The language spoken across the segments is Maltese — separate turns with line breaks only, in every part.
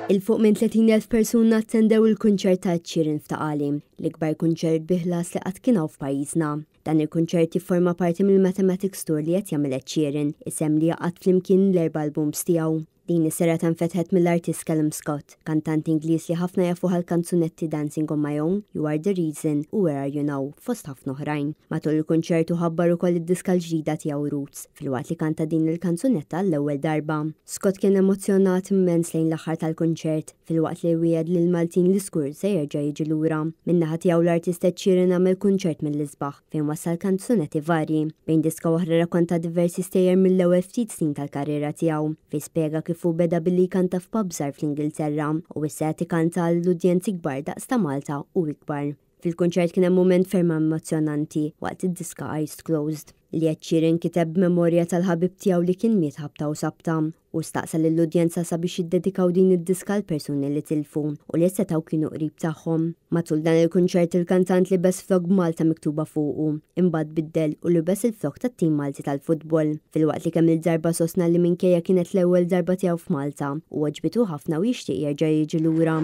Il-fuq minn 30,000 persuna attendew il-kunċert ta' Sheeran f'Taqali, l-ikbar kunċert biħlas li qatt kien hawn f'pajjiżna. Dan il-kunċert jifforma parti mill-Mathematics Tour li qed jagħmel Sheeran, isem li jaqgħad flimkien l-erba' albums tiegħu. Din is-sera tinfetħet mill-artist Callum Scott, kantant Ingliż li ħafna jafu għall-kanzunetti Dancing on My Own, You Are the Reason u Where Are You Now fost ħafna oħrajn. Matul il-kunċertu ħabbar ukoll id-diska l-ġdida tiegħu Roots, filwaqt li kanta din il-kanzunetta l-ewwel darba. Scott kien emozjonat immens lejn l-aħħar tal-kunċert, filwaqt li wiegħed lil Maltin li skur se jerġa' jiġi lura. Min-naħa tiegħu l-artist Sheeran għamel kunċert mill-isbaħ fejn wassal kanzunetti varji. Bejn diska oħra rakkonta diversi stejjer mill-ewwel ftit snin tal-karriera tiegħu, fi spjega kif hu beda billi kanta f'pub żgħar fl-Ingilterra u issa qed ikanta l-udjenzi kbar daqs ta' Malta u ikbar. Fil-kunċert kien hemm mument ferm emozjonanti waqt id-diska Eyes Closed li Sheeran kiteb memorja tal-ħabib tiegħu li kien miet ħabta u sabta u staqsa lill-udjenza sabiex jiddedikaw din id-diska l-persuni li tilfu u li setgħu kienu qrib tagħhom. Matul dan il-kunċert il-kantant libes flok b'Malta miktuba fuqu, imbagħad biddel u libes il-flok tat-tim Malti tal-futbol. Filwaqt li kemm il-darba sostna li minkejja kienet l-ewwel darba tiegħu f'Malta u għaġbitu ħafna u jixtieq jerġa' jiġi lura.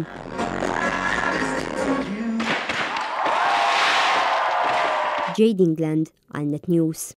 Jade England, għal Net News.